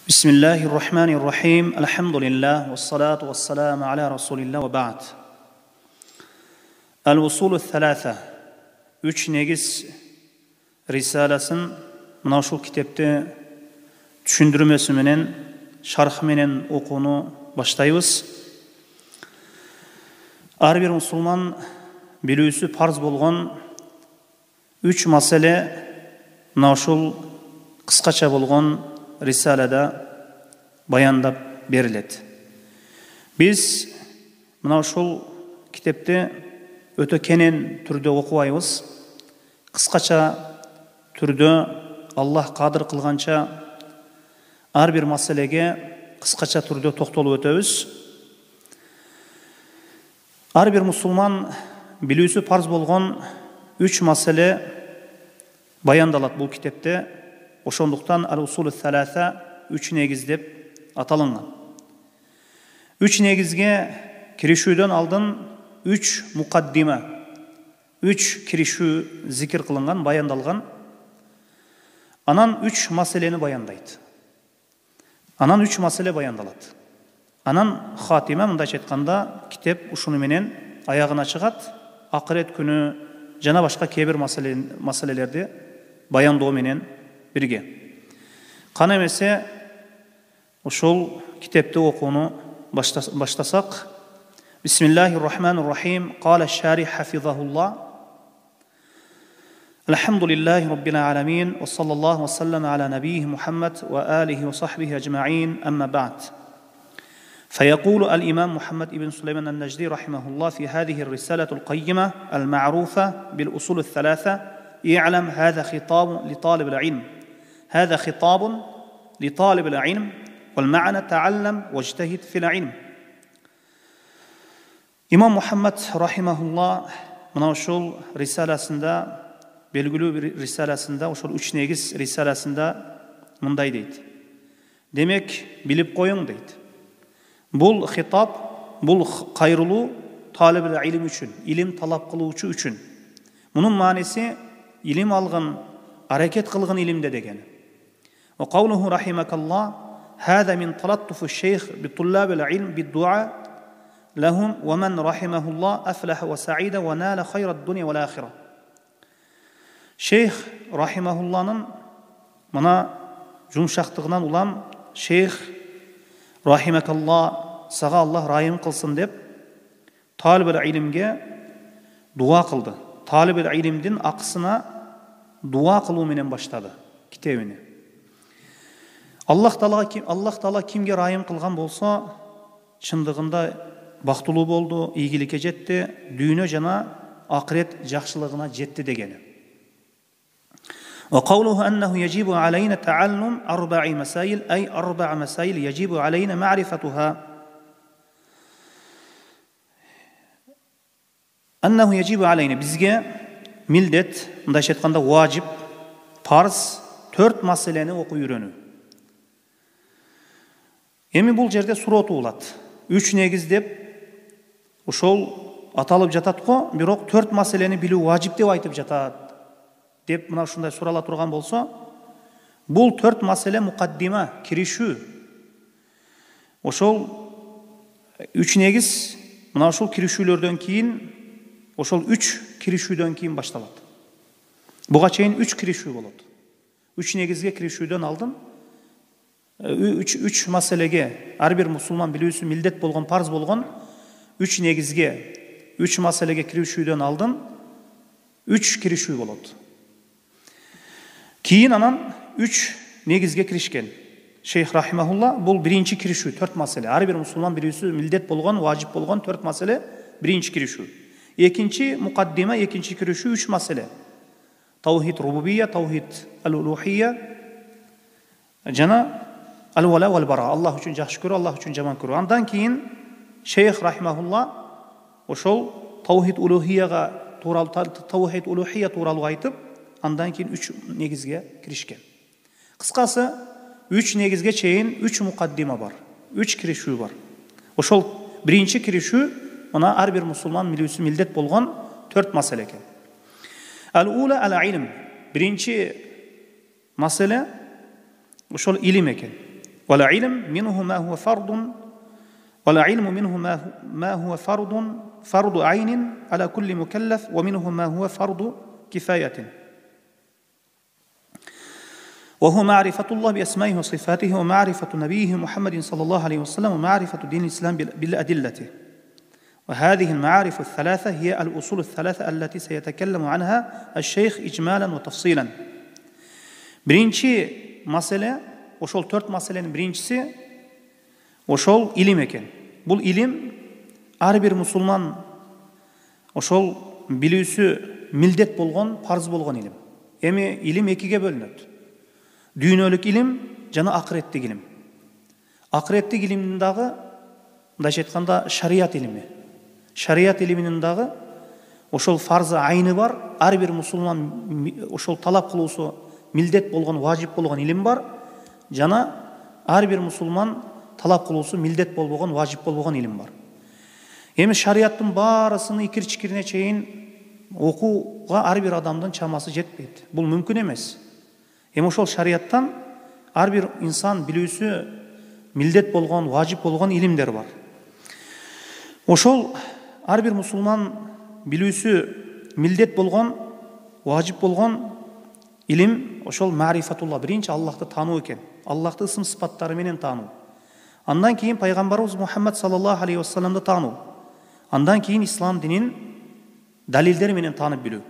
Bismillahirrahmanirrahim. Elhamdülillah ve salatu ve selamu ala Resulillah ve ba'd. El-Usulü Thalâtha. Üç negiz risalasin mına şu kitapta düşündürmesi menen, şarhı menen okunu başlayız. Ar bir musulman bilüsü farz bolgan üç masele mına şu kıskaça bolgan risalada bayandap beriledi. Biz mına şu kitapta öte kenen türde okubayız. Kıskaça türde Allah kadir kılgança ar bir maselege kıskaça türde toktolup ötөбүз. Ar bir musulman bilүүsü farz bolgon üç masele bayandalat bu kitapta. Oşonduktan el-Usulü Thalâtha üç negiz dep atalıngan. Üç negizge kirişүүдөн aldın üç mukaddime, üç kirişүү zikir kılıngan, bayandalgan. Anan üç maseleni bayandaydı. Anan üç masele bayandaladı. Anan hatime mındaç aytkanda kitap uşunu menen ayağına çıgat, ahiret günü jana başka kebir maselelerdi bayandоо menen birge. Kan emese ошол kitapta okunu başlasak. Bismillahirrahmanirrahim. Qala şarih hafizahullah. Elhamdülillahi rabbil alamin ve sallallahu ve sellem ala nebiyhi Muhammed ve alihi ve sahbihi ecmaîn. Amma ba'd. فيقول الإمام محمد بن سليمان النجدي رحمه الله في هذه الرسالة القيمة المعروفة بالأصول الثلاثة يعلم هذا خطاب لطالب العلم هذا خطاب لطالب العلم والمعنى تعلم واجتهد في العلم. İmam Muhammed rahimahullah mına uşul risalasında belgülü bir risalasında uşul üç negiz risalasında mınday deydi. Demek bilip koyun deydi. Bul hitap, bul kayrulu talib-i ilim üçün, ilim talap kılıuçu üçün. Bunun manisi ilim algın, hareket kılgın ilimde degeni. Ve kavluhu rahimakallah hâzâ min talattufu şeyh bi tullâbil ilm bi du'a lahum ve men rahimahullah aflaha ve sa'ida ve nâle hayrad dunya vel âhire. Şeyh rahimahullah'ın mana jumşaktığından ulam şeyh rahimakallah sağa Allah rahim kılsın dep talib-i ilimge dua kıldı. Talib-i ilimdin aksına dua kılуу menen başladı kitabını. Allah Taala kimge rahim kılgan bolsa çındığında baktılуу boldu, iyigilikке жетти, dünya jana ahiret jakşılığına жетти degeni. Ve kavluhu ennehu yecibu aleyna taallum arba'i mesail ay arba'a mesail yecibu aleyna ma'rifatuha. Ennehu yecibu aleyna bizge mildet, mındaç aytkanda vacip, farz, 4 maseleni oku үйрөнүү. Эми бул жерде суроо туулат. 3 негиз деп ошол аталып жатат го, бирок 4 маселени билүү важип деп айтып жатат. Деп мына ушундай сурала турган болсо, бул 4 маселе мукаддима, киришүү. Ошол 3 негиз мына ошол киришүүлөрдөн кийин, ошол 3 киришүүдөн кийин башталат. Буга чейин 3 киришүү болот. 3 негизге киришүүдөн алдын 3 маселеге ар бир мусулман билүүсү милдет болгон, парз болгон 3 негизге 3 маселеге киришүүдөн алдын 3 киришүү болот. Кийин анан 3 негизге киришкен. Шейх рахимахулла бул биринчи киришүү 4 маселе. Ар бир мусулман билүүсү милдет болгон, важип болгон 4 маселе биринчи киришүү. Экинчи мукаддима, экинчи киришүү 3 маселе. Тавхид рубубия, тавхид ал-улухия, жана al-wala wal-bara. Allah üçün жақшы көрүү, Allah üçün жаман көрүү. Андан кийин Шейх рахимахулла ошол тавхид улухияга тууралуу, тавхид улухия тууралуу айтып, андан кийин 3 негизге киришкен. Кыскасы 3 негизге чейин 3 мукаддима бар, 3 киришүү бар. Ошол биринчи киришүү мына ар бир мусулман билүүсү милдет болгон 4 маселе экен. Al-ula al-ilm. Birinci mesele ошол илим экен. والعلم منه ما هو فرض والعلم منه ما هو فرض عين على كل مكلف ومنه ما هو فرض كفاية وهو معرفة الله بأسمائه وصفاته ومعرفة نبيه محمد صلى الله عليه وسلم ومعرفة دين الإسلام بالأدلة وهذه المعارف الثلاثة هي الأصول الثلاثة التي سيتكلم عنها الشيخ إجمالا وتفصيلا. Birinci mesele, oşol 4 meselenin birincisi oşol ilim eken. Bul ilim her bir Müslüman oşol bilüsü mildet bolgon, parz bolgon ilim. Emi ilim ekiге bölünöt. Dünyölük ilim jana ahiretlik ilim. Ahiretlik ilimdin dagı mындайча айтканда şariat ilimi. Şariat iliminin dagı oşol farzı ayni var. Her bir Müslüman oşol talap kılууsu mildet bolgon, vacip bolgon ilim var. Jana her bir Müslüman talap kılууsu mildet bolбогон, vacip bolбогон ilim var. Emi şariattın barısını ikir-çikirine çeyin okuga her bir adamdın çaması jetpeydi. Bul mümkün emes. Emi oşol şariattan her bir insan bilүүsü mildet bolgon, vacip bolgon ilimler var. Oşol her bir Müslüman bilүүsü mildet bolgon, vacip bolgon ilim oşol ma'rifatullah, birinci Allah'ты tanuu eken. Allah'ты ысым sıfattары менен tanuu. Andan keyin Peygamberimiz Muhammed sallallahu aleyhi ve sellem'de tanuu. Andan keyin İslam dinin dalilleri менен tanıp bilүү.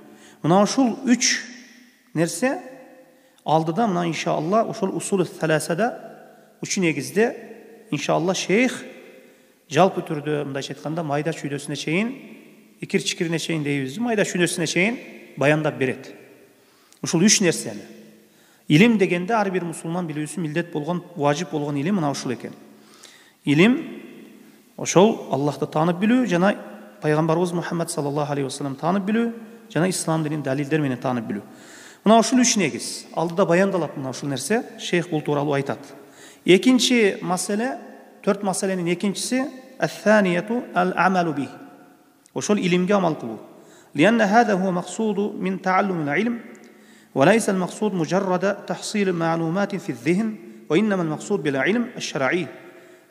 Mına oşul 3 nerse aldıda mına inşallah oşol usulü selasada 3 negizde inşallah şeyh жалпы түрдө мындайча айтканда майда чүйдөсүнө чейин, икир-чикирине чейин дейбиз, майда чүйдөсүнө чейин баяндап берет. Ушул 3 нерсени. Илим дегенде ар бир мусулман билүүсү милдет болгон, важип болгон илим мына ушул экен. Илим ошол Аллахты таанып билүү жана Пайгамбарыбыз Мухаммед саллаллаху алейхи ва саллям таанып билүү жана ислам динин далилдери менен таанып билүү. Мына ушул 3 негиз. Алдыда баяндалат мына ушул нерсе, шейх бул тууралуу айтат. Экинчи маселе, 4 meselenin ikincisi الثانية العمل به. وشول ilimge amal kılуу. لأن هذا هو مقصود من تعلم العلم وليس المقصود مجرد تحصيل معلومات في الذهن وإنما المقصود بالعلم الشرعي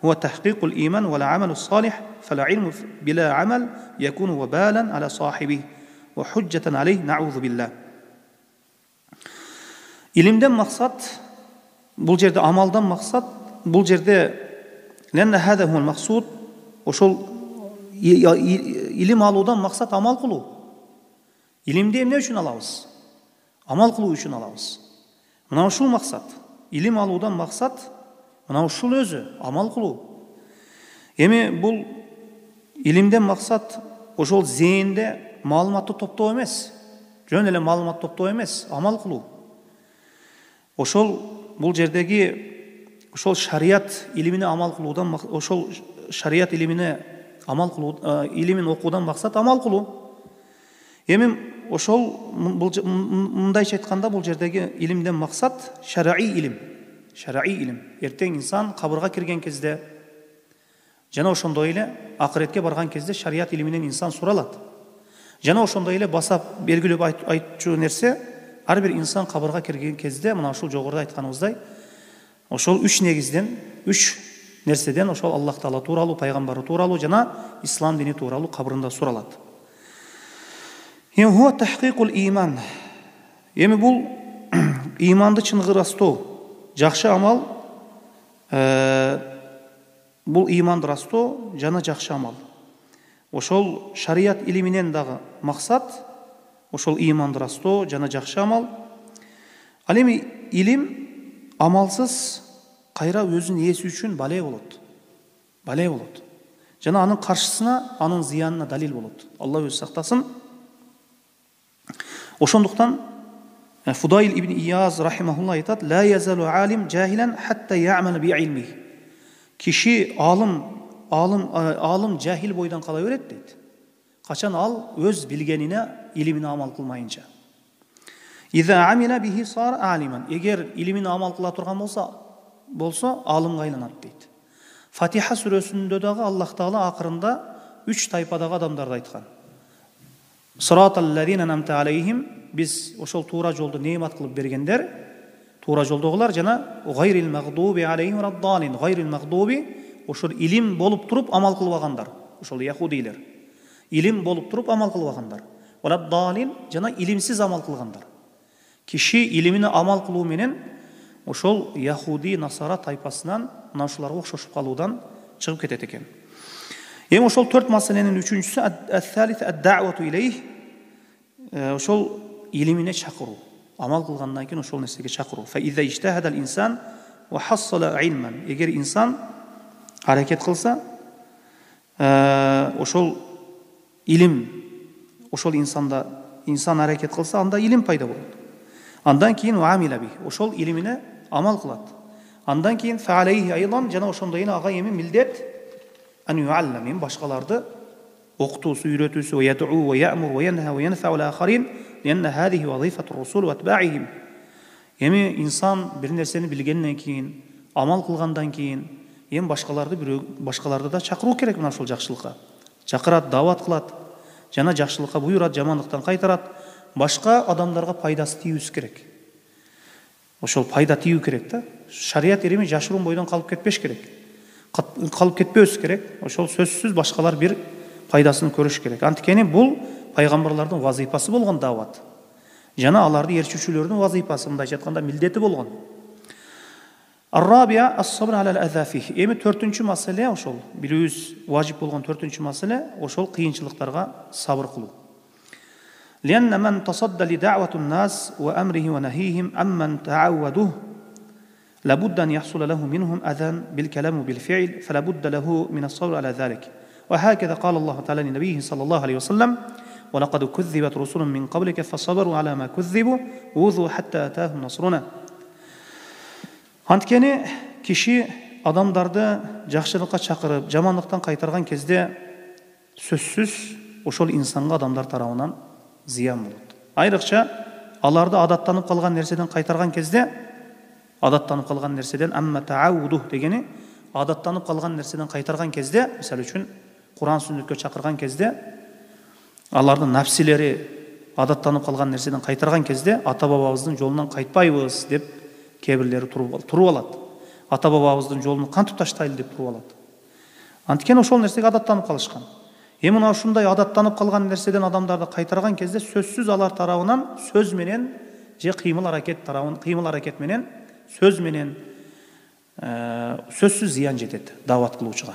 هو تحقيق الإيمان والعمل الصالح فالعلم بلا عمل يكون وبالا على صاحبه وحجة عليه نعوذ بالله. İlimden maksat, bul jerde amaldan maksat, bul jerde لأن هذا هو المقصود oşol ilim alууdan maksat amal kılуу. İlimde emne üçün alabız? Amal kılуу üçün alabız. Mına uşul maksat. İlim alууdan maksat mına uşul özü amal kılуу. Emi bul ilimden maksat oşol zehinde malumatты топтоо эмес. Жөн эле маалымат топтоо эмес, амал кылуу. Oşol bul жердеги oşol şariat ilimine amal kılууdan, oşol şariat ilimine amal kılуу, ilimin okuudan maksat amal kılуу. Emin oşol mындайча айтканда bul жердеги ilimden maksat şer'i ilim. Şer'i ilim. Erteң insan kabırga kirgen кезде жана ошондой эле акыретке барган кезде şariat iliminden insan suralat. Жана ошондой эле басап белгилеп айтчу нерсе, ар бир insan kabırga kirgen кезде мына ушул жогоруда айтканыбыздай ошол 3 негизден, 3 нерседен ошол Аллах Таала тууралуу, пайгамбары тууралуу жана ислам дини тууралуу кабырында суралат. Эми хуа тахкикул иман. Эми бул иманды чыңгырастоо, жакшы амал, бул иманды растоо жана жакшы амал. Ошол шариат илиминен дагы максат ошол иманды растоо жана жакшы амал. Ал эми илим амалсыз кайра өзүнүн ээси үчүн бале болот. Бале болот. Жана анын каршысына, анын зыянына далил болот. Алла өзү сактасын. Ошондуктан Фудайл ибн Ияз рахимахулла айтат: "Ла язалу алим жахилан хатта я'мал би илми." Киши алым жахил бойдан кала берет дейт. Качан ал өз билгенине, илимине амал кылмайынча. İza amila bihi sar aliman. Eğer ilimin amal kıla turgan bolsa alımga aylanat deydi. Fatiha suresinde dağı Allah Taala akırında 3 taypadagı adamdardı aytkan. Sıratal lezine nemte aleyhim, biz oşol tuğra joldu nemat kılıp bergenler, туура жолдогулар жана гайрил магдуби алейхим валаддалин, гайрил магдуби ошол илим болуп туруп амал кылбагандар, ошол яхудилер. Илим болуп туруп амал кылбагандар. Валаддалин жана илимсиз амал кылгандар. Киши илимине амал кылуу менен ошол яхуди насара тайпасынан мына ушуларга окшошуп калуудан чыгып кетет экен. Эми ошол 4 маселенин үчүнчүсү ат-салис ад-дa'вату илейх, ошол илимине чакыруу. Амал кылгандан кийин ошол нерсеге чакыруу. Фа иза иҗтахада ал-инсан ва хассала илман. Эгер инсан аракет кылса, ошол илим, ошол инсан аракет кылса, анда илим пайда болот. Андан кийин уамила бих, ошол илимине амал кылат. Андан кийин фаалейхи айдан, жана ошондой эле ага эми милдет ан юаллам, башкаларды окутуусу, үйрөтүүсү, ва яд'у ва я'мур ва янха ва янфa'у ал-ахарин, ланна хадихи вазифату русул ва атба'ихим. Эми инсан бир нерсени билгенден кийин, амал кылгандан кийин, эми башкаларды да чакыруу керек мына ошол жакшылыкка. Чакырат, дават кылат, жана жакшылыкка буйрат, жамандыктан кайтарат. Башка адамдарга пайдасы тийүүсү керек. Ошол пайда тийүү керек да. Шарият ирими жашыруун бойдон калып кетпеш керек. Калып кетпөөсү керек. Ошол сөзсүз башкалар бир пайдасын көрүш керек. Анткени бул пайгамбарлардын вазифасы болгон дават. Жана аларды ээрчүүчүлөрдүн вазифасы, мындайча айтканда милдети болгон. Ар-рабия ас-сабр ала ал-азафих. Эми 4-чү маселе ошол билүүбүз важип болгон 4-чү маселе ошол кыйынчылыктарга сабыр кылуу. لأن من تصدى لدعوة الناس وأمره ونهيهم عمن تعودوه لابد أن يحصل له منهم أذى بالكلام وبالفعل، فلا بد له من الصبر على ذلك. وهكذا قال الله تعالى لنبيه صلى الله عليه وسلم: ولقد كذبت رسل من قبلك فصبروا على ما كذبوا وأوذوا حتى أتاهم نصرنا. Анткени киши адамдарды жакшылыкка чакырып, жамандыктан кайтарган кезде сөзсүз ошол инсанга адамдар тарабынан зыян болот. Айрыкча аларды адаттанып калган нерседен кайтарган кезде, адаттанып калган нерседен амма таауду дегени адаттанып калган нерседен кайтарган кезде, мисалы үчүн Куран сүннөткө чакырган кезде, алардын нафсилери адаттанып калган нерседен кайтарган кезде, ата бабабыздын жолунан кайтпайбыз деп кебирлери туруп алат. Ата бабабыздын жолун кантип таштайлы деп туруп алат. Анткени ошол нерсеге адаттанып калышкан. Эми мына ушундай адаттанып калган нерседен адамдарды кайтарган кезде сөзсүз алар тарабынан сөз менен же кыймыл аракет менен сөз менен сөзсүз зыян жетет дават кылуучуга.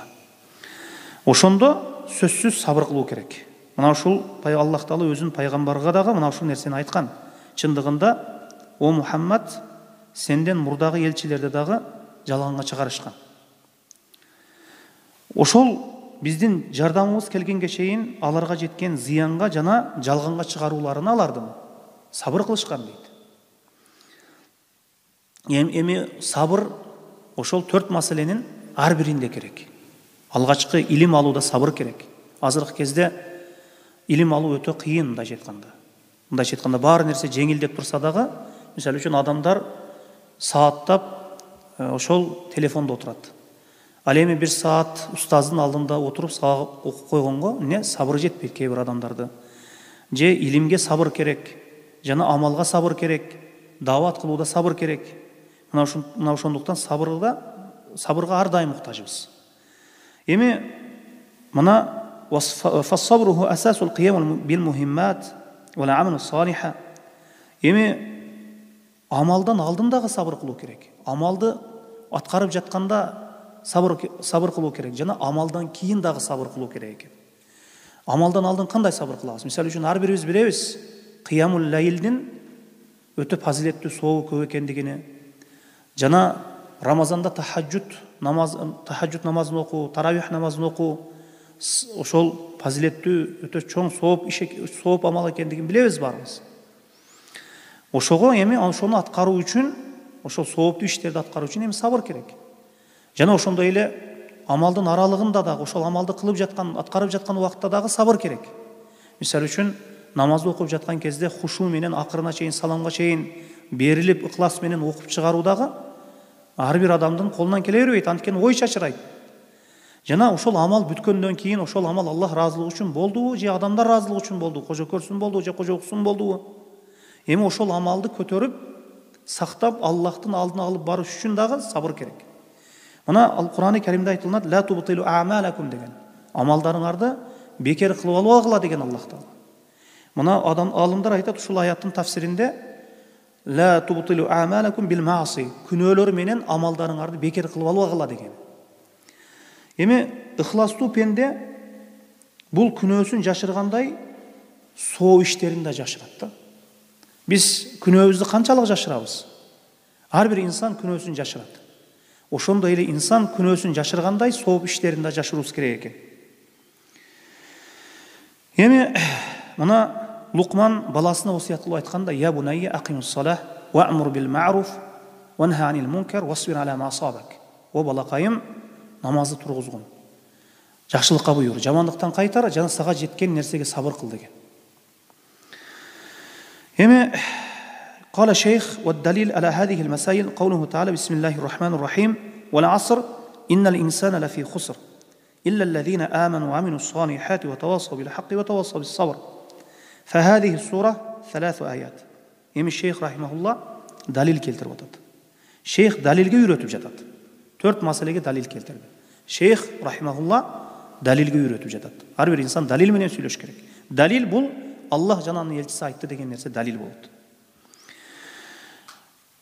Ошондо сөзсүз сабыр кылуу керек. Мына ушул Аллах Таала өзүнүн пайгамбарга дагы мына ушул нерсени айткан. Чындыгында о Мухаммад, сенден мурдагы элчилерди дагы жалганга чыгарышкан. Ошол биздин жардамыбыз келгенге чейин аларга жеткен зыянга жана жалганга чыгарууларына алардын сабыр кылышкан дейт. Эми сабыр ошол 4 маселенин ар биринде керек. Алгачкы илим алууда сабыр керек. Азыркы кезде илим алуу өтө кыйын, мындайча айтканда. Мындайча айтканда баары нерсе жеңилдеп турса дагы, мисалы үчүн адамдар сааттап ошол телефондо отурат. Ал эми 1 саат устаздын алдында отуруп сабак окуп койгонго эмне сабыр жетпейт кээ бир адамдарды. Же илимге сабыр керек, жана амалга сабыр керек, дават кылууда сабыр керек. Мына ошондуктан сабырга ар дайым муктажбыз. Эми мына фассабруху асасул кыям бил мухиммат ва амалу салиха. Эми амалдан алдын дагы сабыр кылуу керек. Амалды аткарып жатканда сабыр кылуу керек, жана амалдан кийин дагы сабыр кылуу керек экен. Амалдан алдын кандай сабыр кылабыз? Мисалы үчүн ар бирибиз билебиз, кыямул лайлдин өтө фазилеттүү сообу көп экендигини, жана Рамазанда тахаджуд намазын окуу, таравих намазын окуу ошол фазилеттүү өтө чоң сооп амал экендигин билебиз баарыбыз. Ошого эми ошону аткаруу үчүн, ошол сооптуу иштерди аткаруу үчүн эми сабыр керек. Жана ошондой эле амалдын аралыгында дагы, ошол амалды аткарып жаткан убакытта дагы сабыр керек. Мисалы үчүн намазды окуп жаткан кезде хушу менен акырына чейин, саламга чейин берилип, ыклас менен окуп чыгаруу дагы ар бир адамдын колунан келе бербейт, анткени ой чачырайт. Жана ошол амал бүткөндөн кийин ошол амал Аллах ыраазылыгы үчүн болдубу, же адамдар ыраазылыгы үчүн болдубу, кожо көрсүн болдубу, же кожо уксун болдубу? Эми ошол амалды көтөрүп сақтап Аллахтың алдына алып бару үшін дағы сабыр керек. Мына Құран-ы Кәримде айтылады, ла тубтилу аъмалакум деген. Амалдарыңарды бекер қылып албағыла деген Аллах Тағала. Мына алымдар айтады ушул аяттың тафсиринде ла тубтилу аъмалакум бил маъси. Күнөөлөр менен амалдарыңарды бекер кылып албагыла деген. Эми ихластуу пенде бул күнөөсүн жашыргандай соо иштерин да жашырат да. Биз күнөөбүздү канчалык жашырабыз? Ар бир инсан күнөөсүн жашырат. Ошондой эле инсан күнөөсүн жашыргандай соо иштерин да жашыруубуз керек экен. Эми мына Лукман баласына осият кылып айтканда: "Я бунайя акимус салах ва амур бил ма'руф ва нха анил мункар васбир ала ма асабак." О балакайым, намазды тургузгун. Жакшылыкка буйрур, жамандыктан кайтар, жана сага жеткен нерсеге сабыр кыл деген. Эми قال الشيخ والدليل على هذه المسائل قوله تعالى بسم الله الرحمن الرحيم والعصر إن الإنسان لفي خسر إلا الذين آمنوا وعملوا الصالحات وتواصوا بالحق وتواصوا بالصبر. فهذه السورة 3 آيات. Эми الشيخ رحمه الله دليل келтирип атат. Шейх далилге үйрөтүп жатат. 4 маселеге далил келтирди. Шейх рахимахулла далилге үйрөтүп жатат. Ар бир инсан далил менен сүйлөш керек. Далил бул Аллах жана анын элчиси айтты деген нерсе далил болот.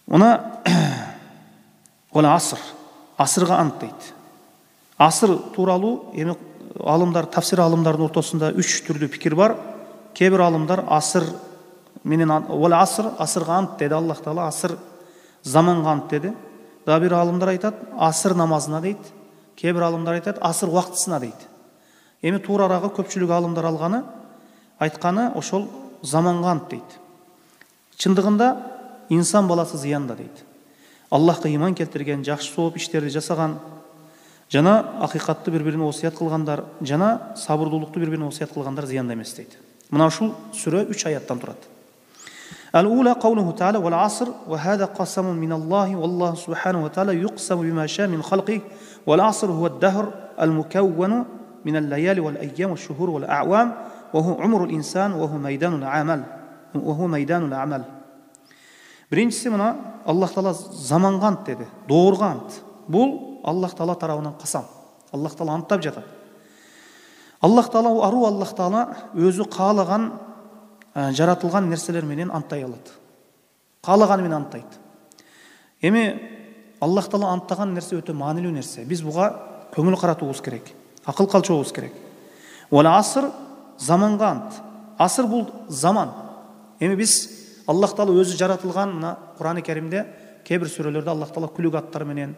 Мына аср, асырга ант дейт. Асыр тууралуу эми алымдар, тафсир алымдардын ортосунда 3 түрдүү пикир бар. Кээ бир алымдар асыр менен асырга ант деди Аллах Таала, асыр заманга ант деди. Дагы бир алымдар айтат асыр намазына дейт. Кээ бир алымдар айтат асыр убактысына дейт. Эми туурарагы көпчүлүк алымдар алганы айтканы ошол заманга ант дейт. Чындыгында инсан баласы зыянда дейт. Аллахка иман келтирген, жакшы сооп иштерди жасаган, жана акыйкатты бири-бирине осият кылгандар, жана сабырдуулукту бири-бирине осият кылгандар зыянда эмес дейт. Мына ушул сүрө 3 аяттан турат. Ал-ула qawluhu ta'ala wal 'asr wa hadha qasamun min Allah wallahu subhanahu wa ta'ala yuqsamu bima sha'a min khalqihi wal 'asr huwa ad-dahr al-mukawwan min al-layali wal ayyam wash-shuhur wal a'wam wa huwa 'umru al-insan wa huwa maydanul 'amal wa huwa maydanul 'amal. Биринчиси мына Аллах Таала заманга ант деди, доорго ант. Бул Аллах Таала тарабынан касам. Аллах Таала анттап жатат. Аллах Таала ару Аллах Таала өзү каалаган жаратылган нерселер менен анттай алат. Каалаганы менен анттайт. Эми Аллах Таала анттаган нерсе өтө маанилүү нерсе. Биз буга көңүл каратуубуз керек. Акыл калчуубуз керек. Вал аср заманга ант. Аср бул заман. Эми биз Аллах Таала өзү жаратылган мына Кур'ан-ы Кәримде кээ бир сүрөлөрдө Аллах Таала күлүк аттар менен,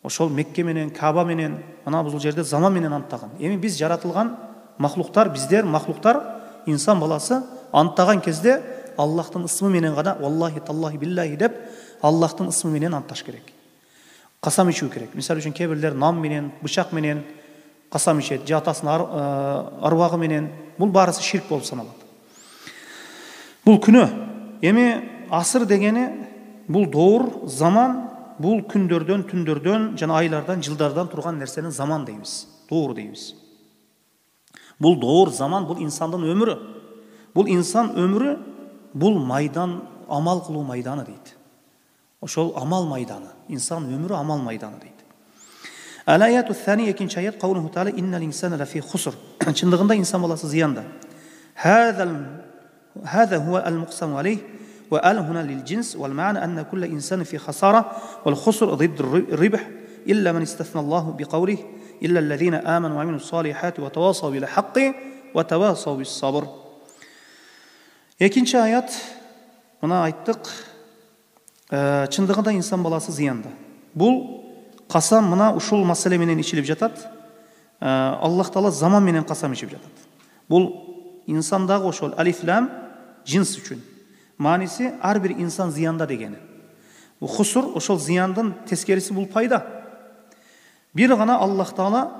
ошол Мекке менен, Каба менен, мына бул жерде заман менен анттаган. Эми биз жаратылган махлуктар, биздер махлуктар, инсан баласы анттаган кезде Аллахтын ысмы менен гана валлахи таллахи биллахи деп Аллахтын ысмы менен антташ керек. Касам ичүү керек. Мисалы үчүн кээ бирлер нам менен, бычак менен касам ичет, же атасынын арбагы менен. Бул баарысы ширк болуп саналат. Бул күнөө. Эми асыр дегени бул доор, заман, бул күндөрдөн, түндөрдөн, жана айлардан, жылдардан турган нерсенин заман дейбиз. Доор дейбиз. Бул доор, заман, бул инсандын өмүрү. Бул инсан өмүрү, бул майдан, амал кылуу майданы дейт. Ошол амал майданы. Инсан өмүрү амал майданы дейт. Ал-аяту т-тани, экинчи аят, каулуху таала иннал инсана лафи хуср. Чындыгында инсан баласы зыянда. هذا هو المقسم عليه وآل هنا للجنس والمعنى أن كل إنسان في خسارة والخسر ضد الربح إلا من استثنى الله بقوله إلا الذين آمنوا وعملوا الصالحات وتواصوا بالحق وتواصوا بالصبر. Экинчи аят мына айттык, чындыгында инсан баласы зыянда. Бул касам мына ушул маселе менен ичилип жатат. Аллах Таала заман менен касам ичип жатат. Бул инсандагы ошол алиф-лам жинс үчүн. Мааниси ар бир инсан зыянда дегени. Бул хусур ошол зыяндын тескериси бул пайда. Бир гана Аллах Таала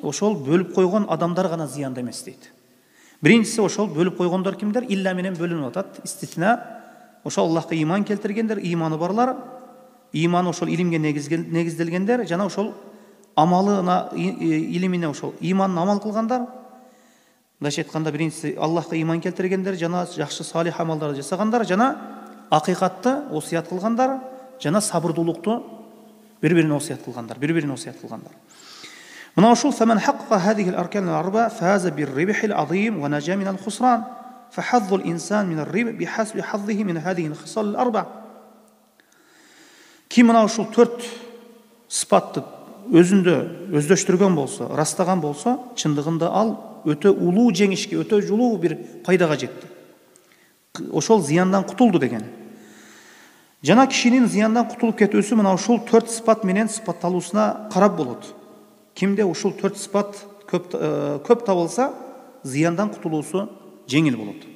ошол бөлүп койгон адамдар гана зыянда эмес дейт. Биринчиси ошол бөлүп койгондор кимдер? Илля менен бөлүнүп атат. Иститна ошол Аллахка иман келтиргендер, иманы барлар, иманы ошол илимге негизделгендер, жана ошол амалына, илимине ошол иманын амал кылгандар. Мындайча айтканда биринчиси Аллахка иман келтиргендер, жана жакшы салих амалдарды жасагандар, жана ақиқатты осият қылғандар, жана сабырдуулукту бири-бирине осият кылгандар, бири-бирине осият кылгандар. Мына ушул фаман хаққа хадихил аркан ал-арба фаза бир-рибхил азим ва нажа минал хусран фахаззул инсан минар риб бихасби хаззихи мин хадихил хисал ал-арба. Ким мына ушул 4 сыпатты өзүндө өздөштүргөн болсо, растаган болсо, чындыгында ал өтө улуу жеңишке, өтө жулуу бир пайдага жетти. Ошол зыяндан кутулду деген. Жана кишинин зыяндан кутулуп кетүүсү мына ушул 4 сыпат менен сыпатталуусуна карап болот. Кимде ушул 4 сыпат көп табылса, зыяндан кутулуусу жеңил болот.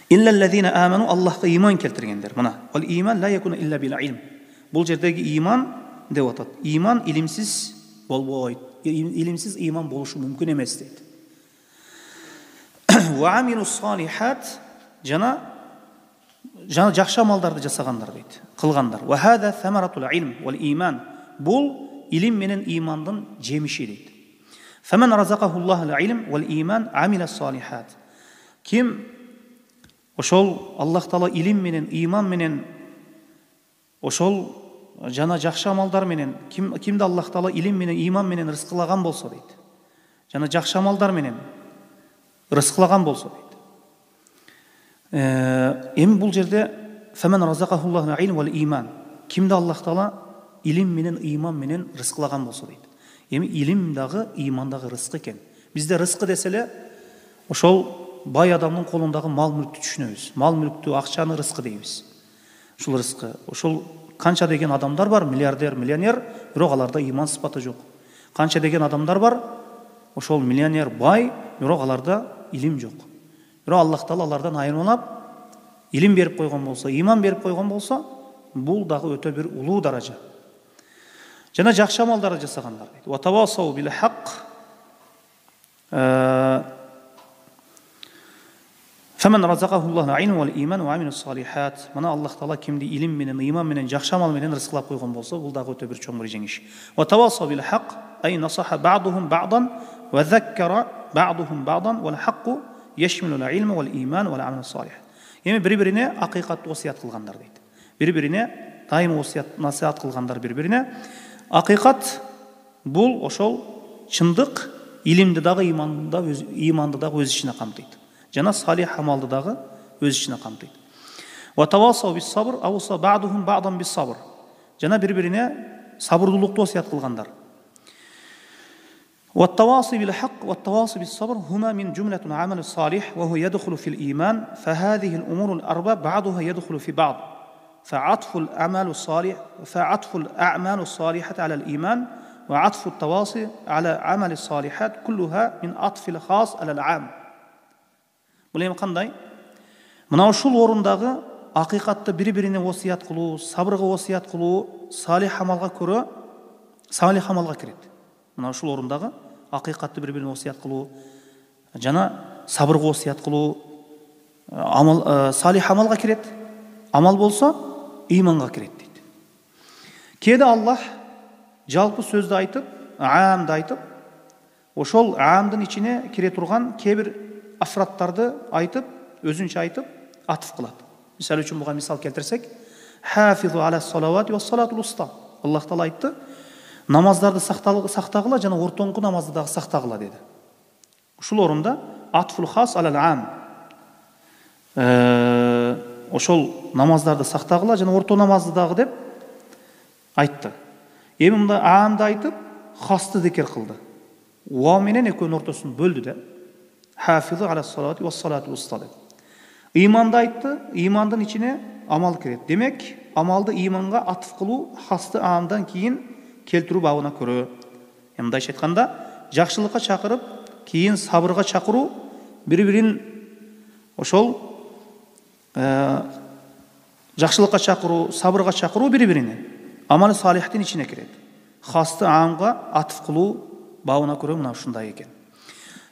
Иллаллазина аману, Аллахка иман келтиргендер. Мына, ал иман ла якуна илля бил илм. Бул жердеги иман деп атат. Иман илимсиз болбойт. Илимсиз иман болушу мүмкүн эмес дейт. Ва амилус салихат, жана жакшы амалдарды жасагандар дейт, кылгандар. Ва хада самаратул илм вал иман. Бул илим менен имандын жемиши дейт. Фаман разакахуллаху илм вал иман амила салихат. Ким ошол Аллах Таала илим менен, иман менен, ошол жана жакшы амалдар менен, кимде Аллах Таала илим менен, иман менен рызкылаган болсо дейт. Жана жакшы амалдар менен рызкылаган болсо дейт. Эми бул жерде фаман разакахуллаху илм вал иман. Кимде Аллах Таала илим менен, иман менен рызкылаган болсо дейт. Эми илим дагы, иман дагы рызкы экен. Бизде рызкы деселе ошол бай адамдын колундагы мал мүлктү түшүнөбүз. Мал мүлктү, акчаны рызкы дейбиз. Ушул рызкы. Ошол канча деген адамдар бар, миллиардер, миллионер, бирок аларда иман сыпаты жок. Канча деген адамдар бар, ошол миллионер, бай, бирок аларда илим жок. Бирок Аллах Таала алардан айырмалап илим берип койгон болсо, иман берип койгон болсо, бул дагы өтө бир улуу даража. Жана жакшы амалдарды жасагандар дейт. Ва тавасау бил хак. Фаман разакахуллаху илм вал иман ва амилус салихат. Мына Аллах Таала кимди илим менен, иман менен, жакшы амал менен рызкылап койгон болсо, бул дагы өтө бир чоң бир жеңиш. Ва тавасау бил хак, ай насаха ба'духум ба'дан ва заккара ба'духум ба'дан вал хакку яшмилул илм вал иман вал амилус салих. Эми бири-бирине акыйкатты осият кылгандар дейт. Бири-бирине дайым осият, насихат кылгандар бири-бирине. Акыйкат бул ошол чындык, илимди дагы, иманды дагы өз ичине камтыйт. Жана салих амалды дагы өз ичине камтыйт. Ва тавасау бис сабр, ауса ба'духум ба'дан бис сабр. Жана бири-бирине сабырдуулукту осият кылгандар. والتواصي بالحق والتواصي بالصبر هما من جملة عمل الصالح وهو يدخل في الإيمان فهذه الأمور الأربع بعضها يدخل في بعض فعطف الأعمال الصالحة على الإيمان وعطف التواصي على عمل الصالحات كلها من عطف الخاص على العام. Бұл қандай? Мына ушул орундагы акыйкатты бири-бирине осият кылуу, сабырга осият кылуу, салих амалга көрө салих амалга кирет. Мына ушул орундагы акыйкатты бири-бирине осият кылуу жана сабырга осият кылуу, салих амалга кирет. Амал болсо иманга кирет дейт. Кээде Аллах жалпы сөздү айтып, аамды айтып, ошол аамдын ичине кире турган кээ бир афраттарды айтып, өзүнчө айтып, атып кылат. Мисалы үчүн буга мисал келтирсек, хафизу аля салавати ва салатул уста. Аллах Таала айтты, намаздарды сактагыла жана ортоңку намазды дагы сактагыла деди. Ушул орунда атфул хас алал аам. Ошол намаздарды сактагыла жана орто намазды дагы деп айтты. Эми мында аамды айтып, хасты зикир кылды. Ва менен экөөнүн ортосун бөлдү да. Хафизу аля салати ва салатул уста деп. Иманды айтты, имандын ичине амал кирет. Демек, амалды иманга атып кылуу хасты аамдан кийин келтирүү бабына көрө. Мындайча айтканда, жакшылыкка чакырып, кийин сабырга чакыруу, бири-бирин ошол жакшылыкка чакыруу, сабырга чакыруу бири-бирине амалы салихтин ичине кирет. Хасты аамга атып кылуу бабына көрө мына ушундай экен.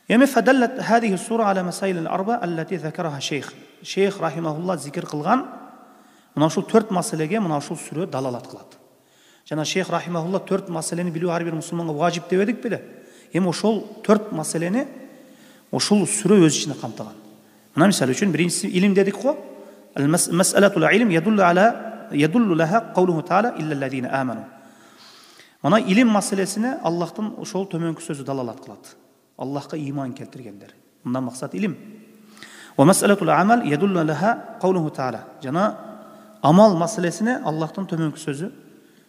Эми фадаллат хадихи сура аля масаил ал-арба аллати закараха шейх рахимахулла зикир кылган мына ушул 4 маселеге мына ушул сүрө далалат кылат. Жана шейх рахимахулла 4 маселени билүү ар бир мусулманга важип деп эдик беле. Эми ошол 4 маселени ошол сүрө өз ичине камтыган. Мына мисалы үчүн биринчиси илим дедик го. المسألة العلم يدل لها قوله تعالى إلا الذين آمنوا. Мына илим маселесіне Аллахтың ошол төмөнкү сөзү далалат кылат. Аллахка иман келтиргендер. Мындан максат илим. ومسألة العمل يدل لها قوله تعالى. Жана амал маселесіне Аллахтың төмөнкү сөзү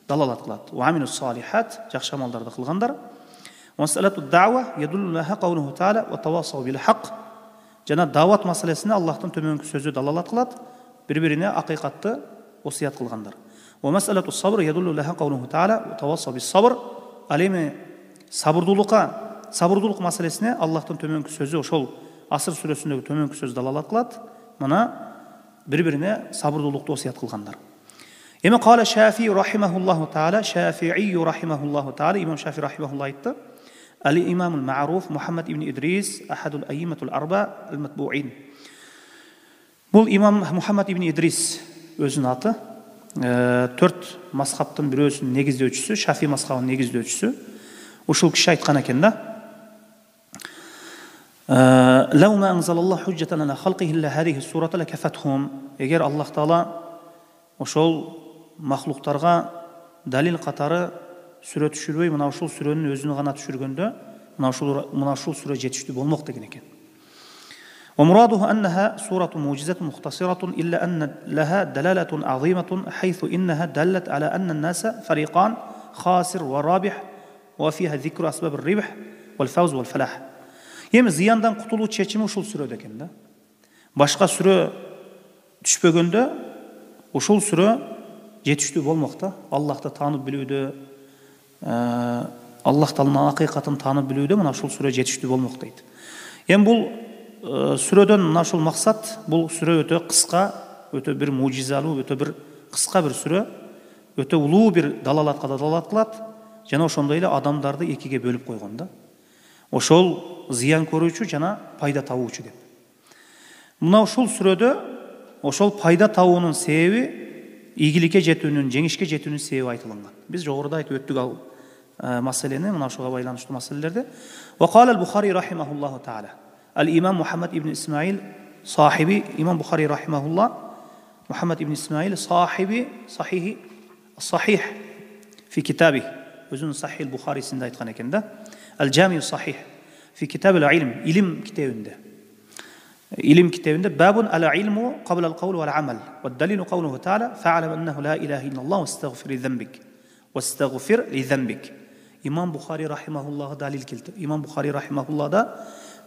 далалат кылат. وعملوا الصالحات, жакшы амалдарды кылгандар. ومسألة الدعوة يدل لها قوله تعالى وتواصوا بالحق. Жана дават маселесіне Аллахтың төмөнкү сөзү далалат кылат. Бири-бирине акыйкатты осуят кылгандар. ومسألة الصبر يدل لها قوله تعالى وتواصوا بالصبر. Ал эми сабырдуулук маселесине Аллахтын төмөнкү сөзү ошол Асыр сүрөсүндөгү төмөнкү сөз далалат кылат. Мына бири-бирине сабырдуулукту осуят кылгандар. Эми кала Шафии рахимахуллаху таала, Шафии рахимахуллаху таала, имам Шафии рахимахуллах айтты: Ал-имам al-ma'ruf Muhammad ibn Idris ahadul ayyimatul arba al-matbu'in. Бул имам Мухаммад ибн Идрис өзүнүн аты, 4 мазхабтын бирөөсүнүн негиздөөчүсү, Шафи мазхабынын негиздөөчүсү. Ушул киши айткан экен да: "Лау ма анзалаллаху худжатан ала халқихи илля хадихи сурата лакафатхум." Эгер Аллах таала ошол махлуктарга далил катары сүрө түшүрбөй, мына ушул сүрөнүн өзүнү гана түшүргөндө, мына ушул сүрө жетиштүү болмок деген экен. ومراده أنها سورة موجزة مختصرة إلا أن لها دلالة عظيمة حيث إنها دلت على أن الناس فريقان خاسر ورابح وفيها ذكر أسباب الربح والفوز والفلاح. Эми зыяндан кутулуу чечими ушул сүрөдө экен да. Башка сүрө түшпөгөндө ушул сүрө жетиштүү болмок да. Аллахты таанып билүүдө, Аллах тааланын акыйкатын таанып билүүдө мына ушул сүрө жетиштүү болмок дейт. Эми бул сүрөдөн мына ушул максат, бул сүрө өтө кыска, өтө бир мужизалуу, өтө бир кыска бир сүрө, өтө улуу бир далалатка далалат кылат, жана ошондой эле адамдарды экиге бөлүп койгон да. Ошол зыян көрүүчү жана пайда табуучу деп. Мына ушул сүрөдө ошол пайда табуунун себеби, ийгиликке жетүүнүн, жеңишке жетүүнүн себеби айтылган. Биз жогоруда айтып өттүк ал маселени, мына ушуга байланыштуу маселелерди. Ва кала ал-Бухари рахимахуллаху таала. Al-İmam Muhammed ibn İsmail sahibi, İmam Bukhari rahimahullah, Muhammed ibn İsmail sahibi sahih fi kitabih. Özünün Sahih Bukhari'sinde aytkan eken da. El-Cami sahih fi kitabil ilm, ilim kitabında. İlim kitabında babun al-ilmu qabla al-qawl wal-amal. Ve-dalilu qawluhu ta'ala fa'alam ennehu la ilaha illallah ve-estağfir li-zenbik. Ve-estağfir li-zenbik. İmam Bukhari rahimahullah dalil keltir. İmam Bukhari rahimahullah da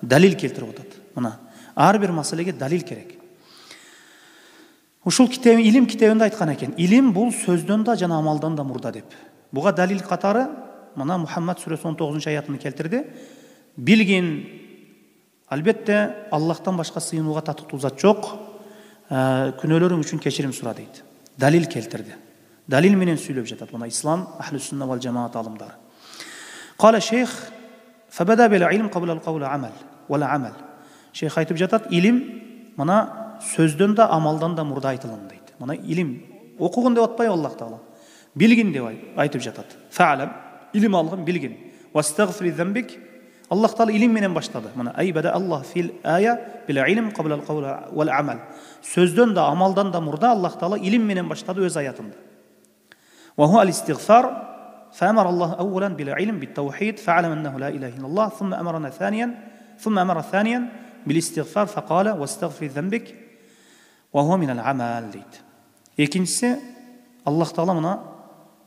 dalil keltirip atат. Мына ар бир маселеге далил керек. Ушул китеп илим китебинде айткан экен. Илим бул сөздөн да жана амалдан да мурда деп. Буга далил катары мына Мухаммад сүрөсү 19-аятын келтирди. Билгин, албетте Аллахтан башка сыйынууга татыктуу зат жок. Күнөөлөрүң үчүн кечирим сура дейт. Далил келтирди. Далил менен сүйлөп жатат. Мына ислам ахлус сунна вал жамаат алымдары. Кала шейх فبدا بالعلم قبل القول عمل ولا عمل. Шейх айтып жатат, илим мына сөздөн да амалдан да мурда айтылган дейт. Мына илим окугун деп атпай Аллах таала. Билгин деп айтып жатат. Фа'лам, илим алгын, билгин. Вастагфир ли-занбик. Аллах таала илим менен баштады. Мына ай бада Аллах фил ая бил илм qabla al-qawl wal amal. Сөздөн да амалдан да мурда Аллах таала илим менен баштады өз аятында. Ва хуа al-истигфар. فأمر الله أولا بالعلم بالتوحيد فعلم أنه لا إله إلا الله ثم أمر ثانيا بالاستغفار فقال واستغفر ذنبك وهو من العمل дейт. Экинчиси Аллах таала мына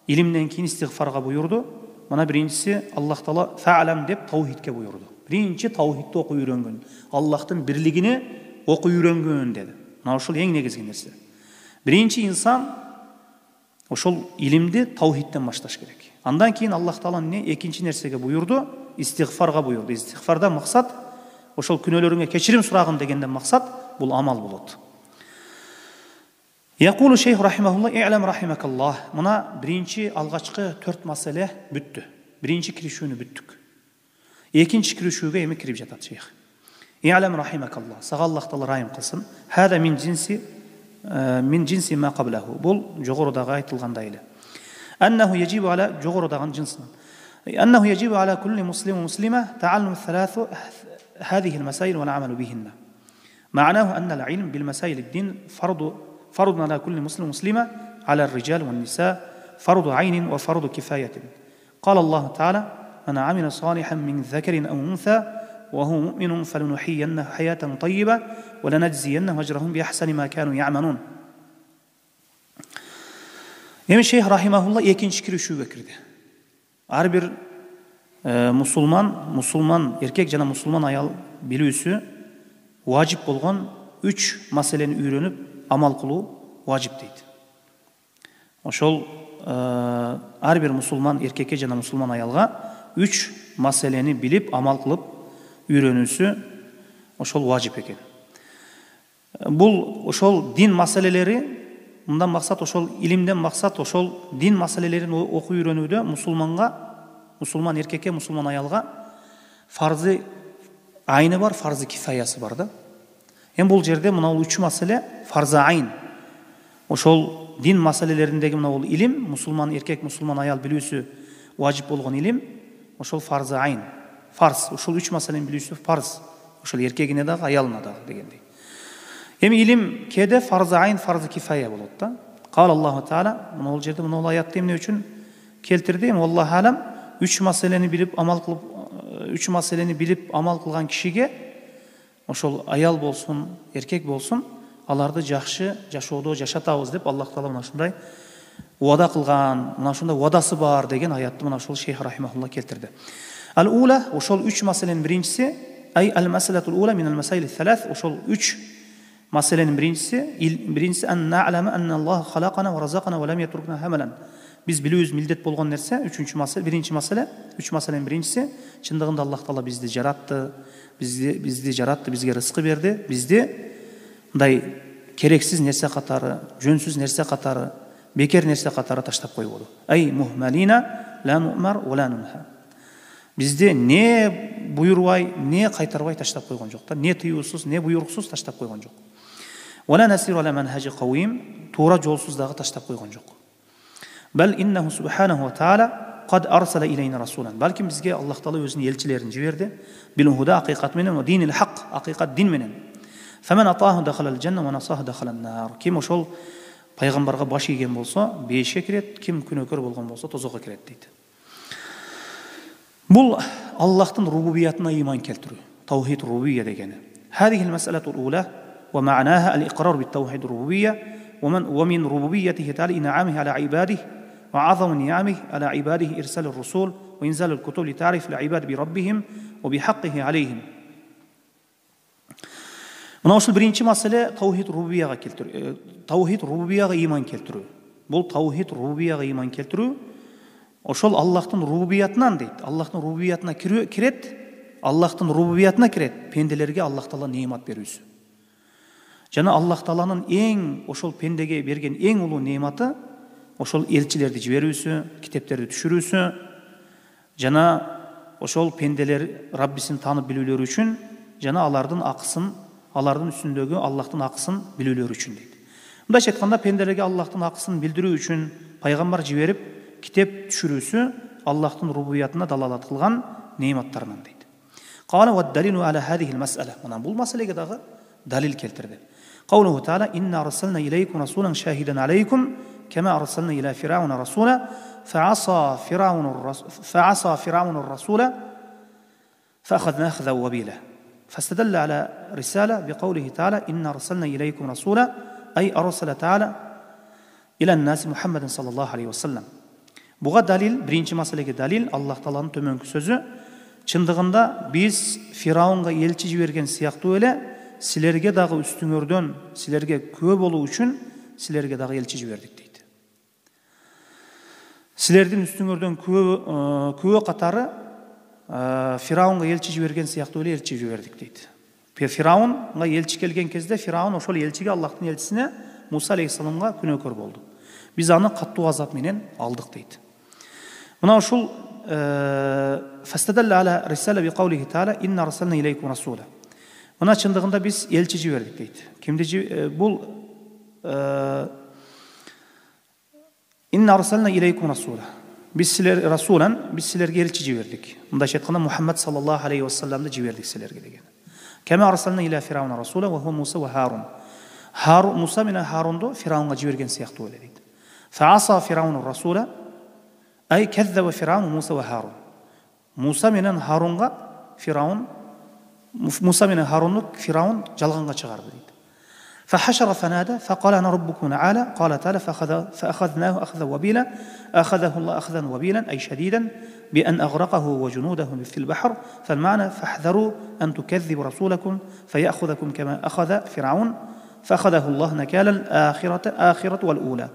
илимден кийин истигфарга буйрду. Мына биринчиси Аллах таала фа'лам деп таухидке буйрду. Биринчи таухидти окуп үйрөнгөн, Аллахтын бирлигини окуп үйрөнгөн деди. Мына ушул эң негизги нерсе. Биринчи инсан ошол илимди таухидтен башташ керек. Андан кийин Аллах таала экинчи нерсеге буйрду, истигфарга буйрду. Истигфардан максат ошол күнөөлөрүңө кечирим сурагын дегенден максат бул амал болот. Якулу шейх рахимахуллах и'лам рахимакаллах. Мына биринчи алгачкы 4 маселе бүттү. Биринчи киришүүнү бүттүк. Экинчи киришүүгө эми кирип жатат шейх. И'лам рахимакаллах. Сага Аллах таала райым кылсын. Хада мин джинси ма каблаху. Бул жогорудагы айтылгандай эле. أنه يجب على جغر دغن جنسنا أنه يجب على كل مسلم ومسلمة تعلم الثلاث هذه المسائل والعمل بهن. معناه أن العلم بالمسائل الدين فرض على كل مسلم مسلمة على الرجال والنساء فرض عين وفرض كفاية. قال الله تعالى: من عمل صالحا من ذكر أو أنثى وهو مؤمن فلنحيينه حياة طيبة ولنجزينهم أجرهم بأحسن ما كانوا يعملون. Emin Şeyh Rahimahullah ikinci kirişüge kirdi. Her bir musulman erkek jana musulman ayal bilүүsü vacip bolgan 3 maseleni үйрөнүp амал кылуу важип дейт. Ошол ар бир мусулман эркекке жана мусулман аялга 3 маселени билип амал кылып үйрөнүүсү ошол важип экен. Бул ошол дин маселелери, мындан максат ошол илимден максат ошол дин маселелерин окуп үйрөнүүдө мусулман эркекке, мусулман аялга фарзы айны бар, фарзы кифаясы бар да. Эми бул жерде мына 3 маселе фарзы айн. Ошол дин маселелериндеги мына бул илим, мусулман эркек, мусулман аял билүүсү важип болгон илим, ошол фарзы айн. Фарз, ошол 3 маселени билүүсү фарз. Ошол эркегине дагы, аялына дагы дегендей. Эми илим кеде фарзы айн, фарзы кифая болот да. Кал Аллаху Таала, мына бул жерде мына аятты эмне үчүн келтирди? Аллах алам 3 маселени билип амал кылып, 3 маселени билип амал кылган кишиге, ошол аял болсун, эркек болсун, аларды жакшы жашоодо жашатабыз деп Аллах Таала мына ушундай уада кылган, мына ушундай уадасы бар деген аятты мына ошол Шейх Рахимахулла келтирди. Ал-ула, ошол 3 маселенин биринчиси, ай ал-масалатул ула мин ал-масаил ас-салас, ошол 3 маселенин биринчиси ан на'лама анна Аллах халакана ва разакана ва лам ятрукна хамалан. Биз билүүбүз милдет болгон нерсе, үчүнчү маселе, биринчи маселе, 3 маселенин биринчиси, чындыгында Аллах Таала бизди жаратты, бизге рызкы берди, бизди мындай керексиз нерсе катары, жөнсүз нерсе катары, бекер нерсе катары таштап койбоду. Ай мухмалина ла нумар ва ла нунха. Бизди не буйрубай, не кайтарбай таштап койгон жок да, не тыюусуз, не буйруксуз таштап койгон жок. Ва ла насиру ала манхажи кавим, туура жолсуз дагы таштап койгон жок. Бал иннаху субханаху ва таала qad arsala ilayna rasulan. Balkim bizga Alloh taolo o'zining elchilarini jiberdi. Bil huda haqiqat menen va dinil haq, haqiqat din menen. Faman ataahu dakhala al janna wa nasahu dakhala an nar. Kim ошол пайгамбарга баш ийген болсо, бешке кирет, ким күнөкөр болгон болсо, тозокко кирет дейт. Бул Аллахтын рубубиятына иман келтирүү, таухид рубубия дегени. هذه المسألة الأولى ومعناها الإقرار بالتوحيد الربوبية ومن ربوبيته تعالى إنعامه على عباده وعظم نعمه على عباده إرسال الرسول وإنزال الكتب لتعرف العباد بربهم وبحقه عليهم. Мына ошол биринчи маселе таухид рубубияга келтирүү. Таухид рубубияга иман келтирүү. Бул таухид рубубияга иман келтирүү. Ошол Аллахтын рубубиятынан дейт. Аллахтын рубубиятына кирет. Аллахтын рубубиятына кирет. Пенделерге Аллах Таала неимат берүүсү. Жана Аллах Тааланын ошол пендеге берген эң улуу неиматы ошол элчилерди жиберүүсү, китептерди түшүрүүсү, жана ошол пенделер Раббисин таанып билүүлөрү үчүн, жана алардын акысын, алардын үстүндөгү Аллахтын акысын билүүлөрү үчүн дейт. Мындайча айтканда, пенделерге Аллахтын акысын билдирүү үчүн пайгамбар жиберип, китеп түшүрүүсү Аллахтын рубубиятына далалат кылган неиматтарынан дейт. Кала ва далилу ала хадихил мас'ала. Мына бул маселеге дагы далил келтирди. Каулуху таала инна арсална илейкум расулан шахидан алейкум كما أرسلنا إلى فرعون رسولا فعصى فرعون الرسول فأخذنا أخذا وبيلا. فاستدل على رسالة بقوله تعالى إن أرسلنا إليكم رسولا أي أرسل تعالى إلى الناس محمد صلى الله عليه وسلم. Буга далил, биринчи маселеге далил Аллах Тааланын төмөнкү сөзү. Чындыгында биз Фираунга элчи жиберген сыяктуу эле силерге дагы үстүңөрдөн, силерге күбө болуу үчүн силерге дагы элчи жибердик дейт. Силердин үстүңөрдөн күбө катары Фираунга элчи жиберген сыяктуу эле элчи жибердик дейт. Фираунга элчи келген кезде Фираун ошол элчиге, Аллахтын элчисине Муса алейхиссаламга күнөөкөр болду. Биз аны каттуу азап менен алдык дейт. Мына ушул фастадалла ала рисала би каулихи таала инна арсална илейкум расула. Мына чындыгында биз элчи жибердик дейт. Кимди бул инна арсална илейкум расула. Биз силерге элчи жибердик. Мындайча айтканда Мухаммад саллаллаху алейхи ва салламды жибердик силерге деген. Кәме арсална иля фирауна расула ва хуа Муса ва Харун. Муса менен Харунду фираунга жиберген сыяктуу эле дейт. Фааса фирауну расула ай каззаба фирауну Муса ва Харун. Муса менен Харунга фираун фираун жалганга чыгарды дейт. فحشر فنادى فقال أنا ربكم الأعلى قال تعالى فأخذناه أخذا وبيلا أخذه الله أخذا وبيلا أي شديدا بأن أغرقه وجنوده في البحر فالمعنى فاحذروا أن تكذبوا رسولكم فيأخذكم كما أخذ فرعون فأخذه الله نكال الآخرة والأولى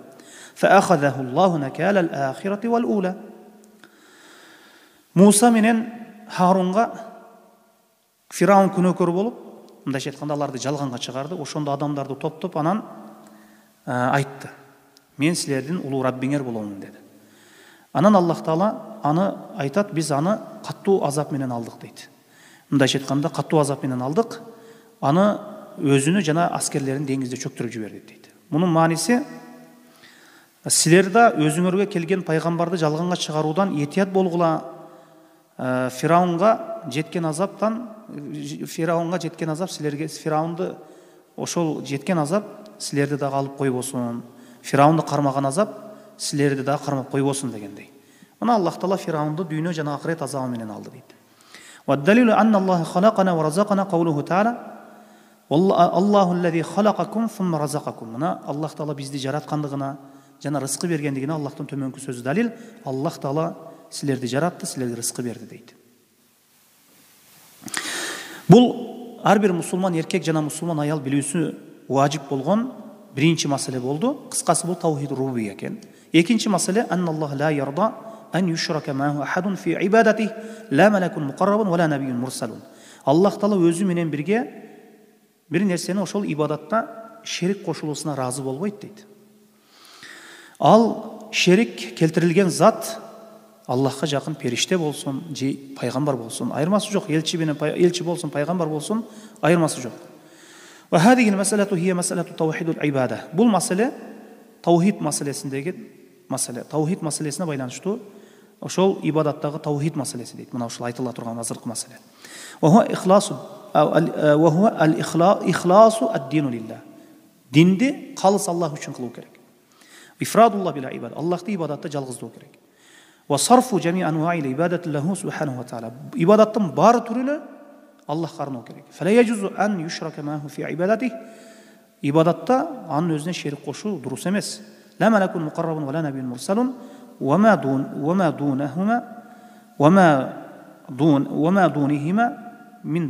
فأخذه الله نكال الآخرة والأولى موسى منن هارونغا فرعون күнөөкөр болуп мындайча айтканда аларды жалганга чыгарды. Ошондо адамдарды топтоп анан айтты: "Мен силердин улуу Раббиңер боломун" деди. Анан Аллах Таала аны айтат: "Биз аны каттуу азап менен алдык" дейт. Мындайча айтканда каттуу азап менен алдык. Аны өзүнү жана аскерлерин деңизде чөктүрүп жиберди дейт. Мунун мааниси силер да өзүңөргө келген пайгамбарды жалганга чыгаруудан этият болгула. Фираунга жеткен азап силерге, Фираунду ошол жеткен азап силерди дагы алып койбосун. Фираунду кармаган азап силерди дагы кармап койбосун дегендей. Мына Аллах Таала Фираунду дүйнө жана акырет азабы менен алды дейт. وَالدَّلِيلُ أَنَّ اللَّهَ خَلَقَنَا وَرَزَقَنَا قَوْلُهُ تَعَالَى اللَّهُ الَّذِي خَلَقَكُمْ ثُمَّ رَزَقَكُمْ. Мына Аллах Таала бизди жараткандыгына жана рызкы бергендигине Аллахтын төмөнкү сөзү далил. Аллах Таала силерди жаратты, силерге рызкы берди дейт. Бул ар бир мусулман эркек жана мусулман аял билүүсү важип болгон биринчи маселе болду. Кыскасы бул таухид рубубия экен. Экинчи маселе анналлах ла ярда ан юшрака мa'hu ahadun fi ibadatihi la malakun muqarrabun wa la nabiyyun mursalun. Аллах Таала өзү менен бирге бир нерсени ошол ибадатта шерик кошулуусуна разы болбойт дейт. Ал шерик келтирилген зат Аллахка жакын периште болсун, же пайгамбар болсун, айырмасы жок. Элчи болсун, пайгамбар болсун, айырмасы жок. Ва хадиhi al-mas'alatu hiya mas'alatu tawhid al-ibada. Бул маселе таухид маселесиндеги маселе. Таухид маселесине байланыштуу ошол ибадаттагы таухид маселеси дейт. Мына ушул айтыла турган азыркы маселе. Ва хуа ихласу ад-дину лилlah. Динди калыс Аллах үчүн кылуу керек. Ифрадуллах била ибада. Аллахты ибадатта жалгыздоо керек. وصرف جميع أنواع العبادة له سبحانه وتعالى. عبادة بار تريله الله خارنو كريك. فلا يجوز أن يشرك معه في عبادته. عبادة عن نزن شرك قشو دروس مس. لا ملك مقرب ولا نبي مرسل وما دونهما من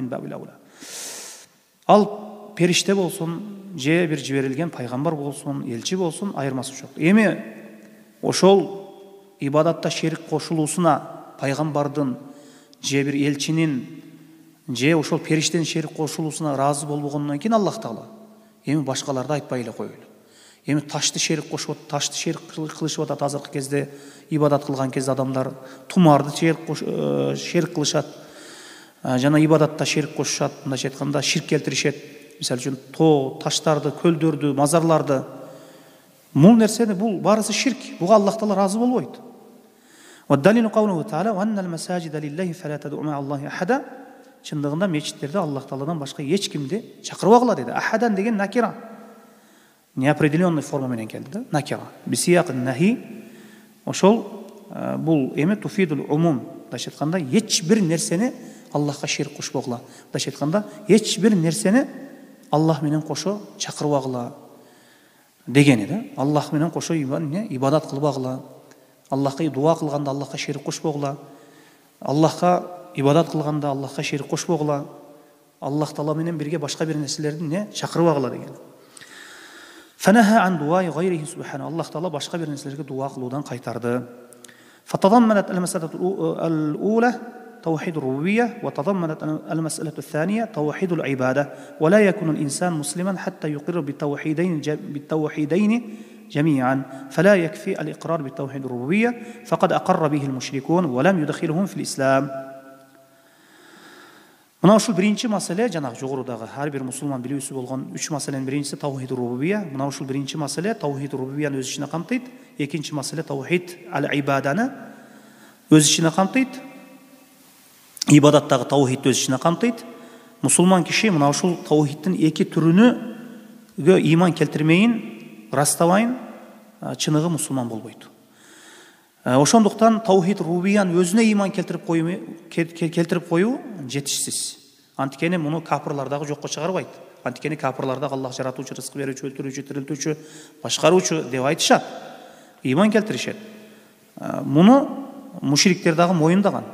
باب الأولى. Al perişte bolsun, bir jiberilgen paygambar bolsun, elçi bolsun, ayırması çok. Ошол ибадатта шерик кошулуусуна пайгамбардын же бир элчинин же ошол периштенин шерик кошулуусуна разы болбогондон кийин Аллах Таала башкаларды айтпай эле коелу. Ташты шерик кошуп, ташты шерик кылышып атат азыркы кезде, ибадат кылган кезде адамдар тумарды шерик кылышат. Жана ибадатта шерик кошушат, мындайча айтканда ширк келтиришет. Мисалы үчүн тоо, таштарды, көлдөрдү, мазарларды. Бул нерсени бул барысы ширк. Буга Аллах Таала разы болбойт. وَالدَّلِيلُ قَوْلُهُ تَعَالَى وَأَنَّ الْمَسَاجِدَ لِلَّهِ فَلَا تَدْعُوا مَعَ اللَّهِ أَحَدًا. Чындыгында мечиттерде Аллах Тааладан башка эч кимди чакырбагыла деди. Ахадан деген накира. Неопределенный форма менен келди да, накира. Бисияк нахи. Ошол бул туфидул умум. Мындайча айтканда эч бир нерсени Аллахка ширк кошпогула. Мындайча айтканда эч бир нерсени Аллах менен кошо чакырбагыла дегени да. Аллах менен кошо ибадат кылбагыла. Аллахка дуа кылганда Аллахка шерик кошпогула. Аллахка ибадат кылганда Аллахка шерик кошпогула. Аллах Таала менен бирге башка бир нерселерди чакырбагыла деген. Фанаха ан дуа гайриhi субхана. Аллах Таала башка бир нерселерге дуа кылуудан кайтарды. Фатадамманат ал-мас'алату ал-ула توحيد الربوبية وتضمنت المسألة الثانية توحيد العبادة ولا يكون الإنسان مسلما حتى يقر بالتوحيدين جميعا فلا يكفي الإقرار بالتوحيد الربوبية فقد أقر به المشركون ولم يدخلهم في الإسلام. Мына ушул биринчи маселе жанагы жогорудагы ар бир мусулман билүүсү болгон 3 маселенин биринчиси таухид рубубия. Мына ушул биринчи маселе таухид рубубияны өз ичине камтыйт. Экинчи маселе таухид ал-ибаданы өз ичине камтыйт. ибадаттағы таухид өз ішіне қамтиды. Мұсылман киши мына ушул таухидтин эки түрүнүгө иман келтирмейин, растабайын, чыныгы мусулман болбойт. Ошондуктан таухид рубубияны өзүнө иман келтирип коюу жетишсиз. Анткени муну капырлардагы жокко чыгарбайт. Анткени капырлардагы Аллах жаратуучу, рызык берүүчү, өлтүрүүчү, тирилтүүчү, башкаруучу деп айтышат. Иман келтиришет. Муну мушриктер дагы моюндаган.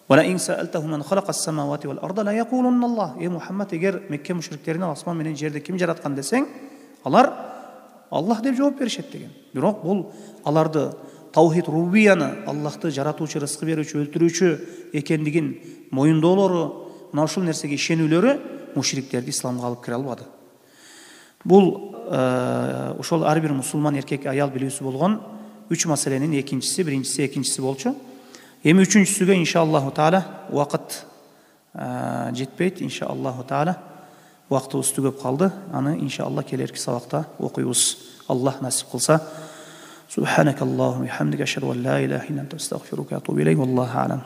وَلَئِنْ سَأَلْتَهُمْ مَنْ خَلَقَ السَّمَاوَاتِ وَالْأَرْضَ لَيَقُولُنَّ اللَّهُ. Ey Muhammed, егер Мекке мушриктерине асман менен жерди ким жараткан десең, алар Аллах деп жооп беришет деген. Бирок бул аларды таухид рубубияны, Аллахты жаратуучу, рызык берүүчү, өлтүрүүчү экендигин моюндоолору, мына ушул нерсеге ишенүүлөрү мушриктерди исламга алып кире албады. Бул ошол ар бир мусулман эркек, аял билүүсү болгон 3 маселенин экинчиси, биринчиси, экинчиси болчу. Эми үчүнчүсүгө иншаллаху таала убакыт жетпейт, иншаллаху таала. Убактыбыз түгөп калды. Аны иншаллах келерки сабакта окуйбуз. Аллах насип кылса. Субханакаллаху ва бихамдика, ашхаду ан ла илаха илля анта, астагфирука ва атубу илейк. Валлаху а'лам.